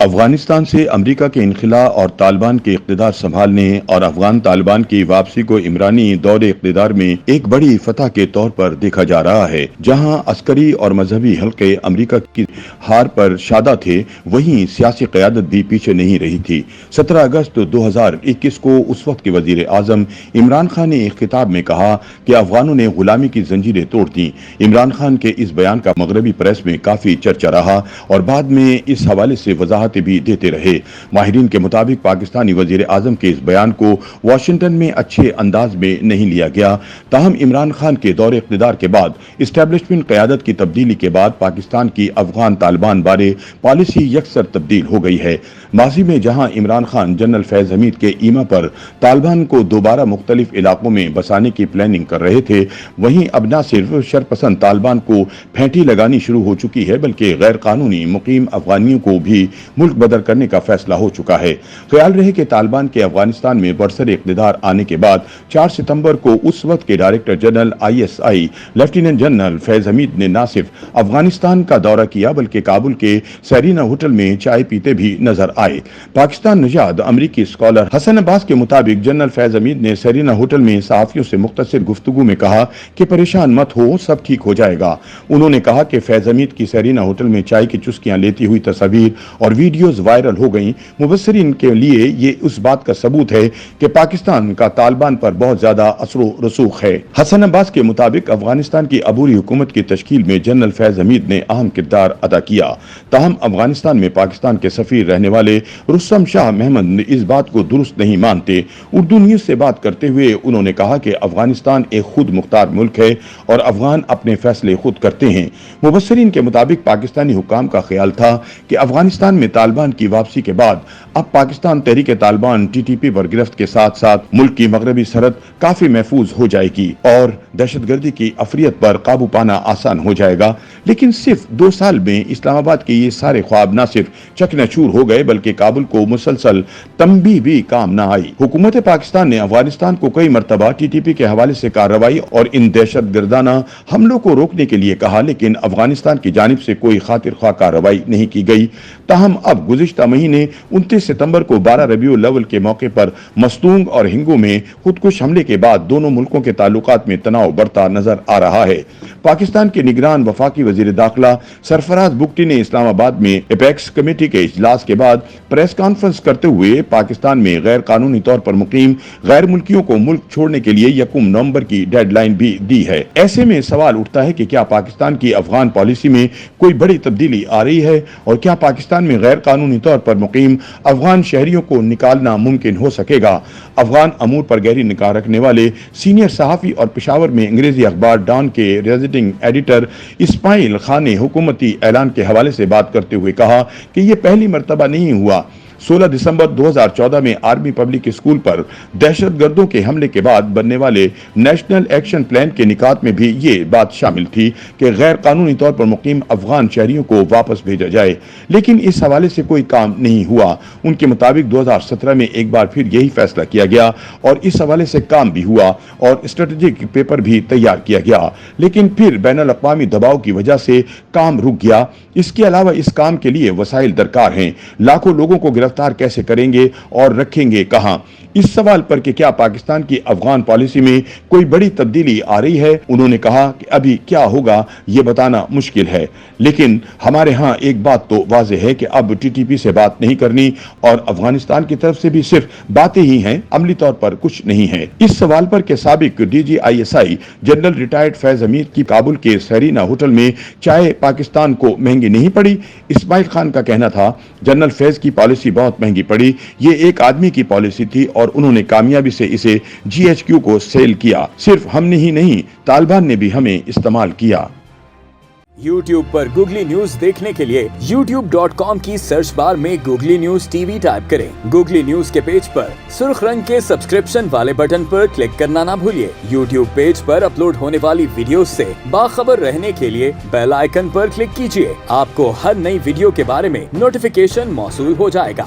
افغانستان سے امریکہ کے انخلا اور طالبان کے اقتدار سنبھالنے اور افغان طالبان کی واپسی کو عمرانی دور اقتدار میں ایک بڑی فتح کے طور پر دیکھا جا رہا ہے۔ جہاں عسکری اور مذہبی حلقے امریکہ کی ہار پر شادہ تھے، وہیں سیاسی قیادت بھی پیچھے نہیں رہی تھی۔ 17 اگست 2021 کو اس وقت کے وزیر اعظم عمران خان نے ایک خطاب میں کہا کہ افغانوں نے غلامی کی زنجیریں توڑ دیں۔ عمران خان کے اس بیان کا مغربی پریس میں کافی چرچا رہا اور بعد میں اس حوالے سے وضاحت بھی دیتے رہے۔ ماہرین کے مطابق پاکستانی وزیر اعظم کے اس بیان کو واشنگٹن میں اچھے انداز میں نہیں لیا گیا۔ تاہم عمران خان کے دور اقتدار کے بعد اسٹیبلشمنٹ قیادت کی تبدیلی کے بعد پاکستان کی افغان طالبان بارے پالیسی یکسر تبدیل ہو گئی ہے۔ ماضی میں جہاں عمران خان جنرل فیض حمید کے ایما پر طالبان کو دوبارہ مختلف علاقوں میں بسانے کی پلاننگ کر رہے تھے، وہیں اب نہ صرف شرپسند طالبان کو پھینٹی لگانی شروع ہو چکی ہے بلکہ غیر قانونی مقیم افغانیوں کو بھی ملک بدر کرنے کا فیصلہ ہو چکا ہے۔ خیال رہے کہ طالبان کے افغانستان میں برسر اقتدار آنے کے بعد 4 ستمبر کو اس وقت کے director general ISI lieutenant general Faiz Hamid نے نہ صرف افغانستان کا دورہ کیا بلکہ کابل کے سیرینا ہوٹل میں چائے پیتے بھی نظر آئے۔ پاکستان نژاد امریکی اسکالر حسن عباس کے مطابق جنرل فیض حمید نے سیرینا ہوٹل میں صحافیوں سے مختصر گفتگو میں کہا کہ پریشان مت ہو، سب ٹھیک ہو جائے گا۔ انہوں نے کہا کہ فیض حمید کی سیرینا ہوٹل میں چائے کی چسکیاں لیتی ہوئی تصاویر اور ویڈیوز وائرل ہو گئیں۔ مبصرین کے لیے یہ اس بات کا ثبوت ہے کہ پاکستان کا طالبان پر بہت زیادہ اثر و رسوخ ہے۔ حسن عباس کے مطابق افغانستان کی عبوری حکومت کی تشکیل میں جنرل فیض حمید نے اہم کردار ادا کیا۔ تاہم افغانستان میں پاکستان کے سفیر رہنے والے رستم شاہ محمد نے اس بات کو درست نہیں مانتے۔ اردو نیوز سے بات کرتے ہوئے انہوں نے کہا کہ افغانستان ایک خود مختار ملک ہے اور افغان اپنے فیصلے خود کرتے ہیں۔ مبصرین کے مطابق پاکستانی حکام کا خیال تھا کہ افغانستان میں طالبان کی واپسی کے بعد اب پاکستان تحریک طالبان TTP پر گرفت کے ساتھ ساتھ ملک کی مغربی سرحد کافی محفوظ ہو جائے گی اور دہشت گردی کی افریت پر قابو پانا آسان ہو جائے گا۔ لیکن صرف 2 سال میں اسلام آباد کے یہ سارے خواب نہ صرف چکنا چور ہو گئے بلکہ کابل کو مسلسل تنبیہ بھی کام نہ آئی۔ حکومت پاکستان نے افغانستان کو کئی مرتبہ TTP کے حوالے سے کارروائی اور ان دہشت گردانہ حملوں کو روکنے کے لیے کہا، لیکن افغانستان کی جانب سے کوئی خاطر خواہ کارروائی نہیں کی گئی۔ تاہم اب گزشتہ مہینے 29 ستمبر کو 12 ربیع الاول کے موقع پر مستونگ اور ہنگو میں خودکش حملے کے بعد دونوں ملکوں کے تعلقات میں تناؤ بڑھتا نظر آ رہا ہے۔ پاکستان کے نگران وفاقی وزیر داخلہ سرفراز بگٹی نے اسلام آباد میں اپیکس کمیٹی کے اجلاس کے بعد پریس کانفرنس کرتے ہوئے پاکستان میں غیر قانونی طور پر مقیم غیر ملکیوں کو ملک چھوڑنے کے لیے 1 نومبر کی ڈیڈ لائن بھی دی ہے۔ ایسے میں سوال اٹھتا ہے کہ کیا پاکستان کی افغان پالیسی میں کوئی بڑی تبدیلی آ رہی ہے اور کیا پاکستان میں غیر قانونی طور پر مقیم افغان شہریوں کو نکالنا ممکن ہو سکے گا؟ افغان امور پر گہری نگاہ رکھنے والے سینئر صحافی اور پشاور میں انگریزی اخبار ڈان کے ریزیڈنگ ایڈیٹر اسماعیل خان نے حکومتی اعلان کے حوالے سے بات کرتے ہوئے کہا کہ یہ پہلی مرتبہ نہیں ہوا۔ 16 دسمبر 2014 میں آرمی پبلک اسکول پر دہشت گردوں کے حملے کے بعد بننے والے نیشنل ایکشن پلان کے نکات میں بھی یہ بات شامل تھی کہ غیر قانونی طور پر مقیم افغان شہریوں کو واپس بھیجا جائے، لیکن اس حوالے سے کوئی کام نہیں ہوا۔ ان کے مطابق 2017 میں ایک بار پھر یہی فیصلہ کیا گیا اور اس حوالے سے کام بھی ہوا اور اسٹریٹجک پیپر بھی تیار کیا گیا، لیکن پھر بین الاقوامی دباؤ کی وجہ سے کام رک گیا۔ اس کے علاوہ اس کام کے لیے وسائل درکار ہیں۔ لاکھوں لوگوں کو گرفتار کیسے کریں گے اور رکھیں گے کہاں؟ اس سوال پر کہ کیا پاکستان کی افغان پالیسی میں کوئی بڑی تبدیلی آ رہی ہے، انہوں نے کہا کہ ابھی کیا ہوگا یہ بتانا مشکل ہے، لیکن ہمارے ہاں ایک بات تو واضح ہے کہ اب TTP سے بات نہیں کرنی اور افغانستان کی طرف سے بھی صرف باتیں ہی ہیں، عملی طور پر کچھ نہیں ہے۔ اس سوال پر کہ سابق DG ISI جنرل ریٹائرڈ فیض حمید کی کابل کے سیرینا ہوٹل میں چائے پاکستان کو مہنگی نہیں پڑی، اسماعیل خان کا کہنا تھا جنرل فیض کی پالیسی بہت مہنگی پڑی، یہ ایک آدمی کی پالیسی تھی اور انہوں نے کامیابی سے اسے GHQ کو سیل کیا۔ صرف ہم نے ہی نہیں، طالبان نے بھی ہمیں استعمال کیا۔ YouTube پر گوگلی نیوز دیکھنے کے لیے youtube.com کی سرچ بار میں گوگلی نیوز TV ٹائپ کریں۔ گوگلی نیوز کے پیج پر سرخ رنگ کے سبسکرپشن والے بٹن پر کلک کرنا نہ بھولیے۔ YouTube پیج پر اپلوڈ ہونے والی ویڈیوز سے باخبر رہنے کے لیے بیل آئیکن پر کلک کیجیے۔ آپ کو ہر نئی ویڈیو کے بارے میں نوٹیفیکیشن موصول ہو جائے گا۔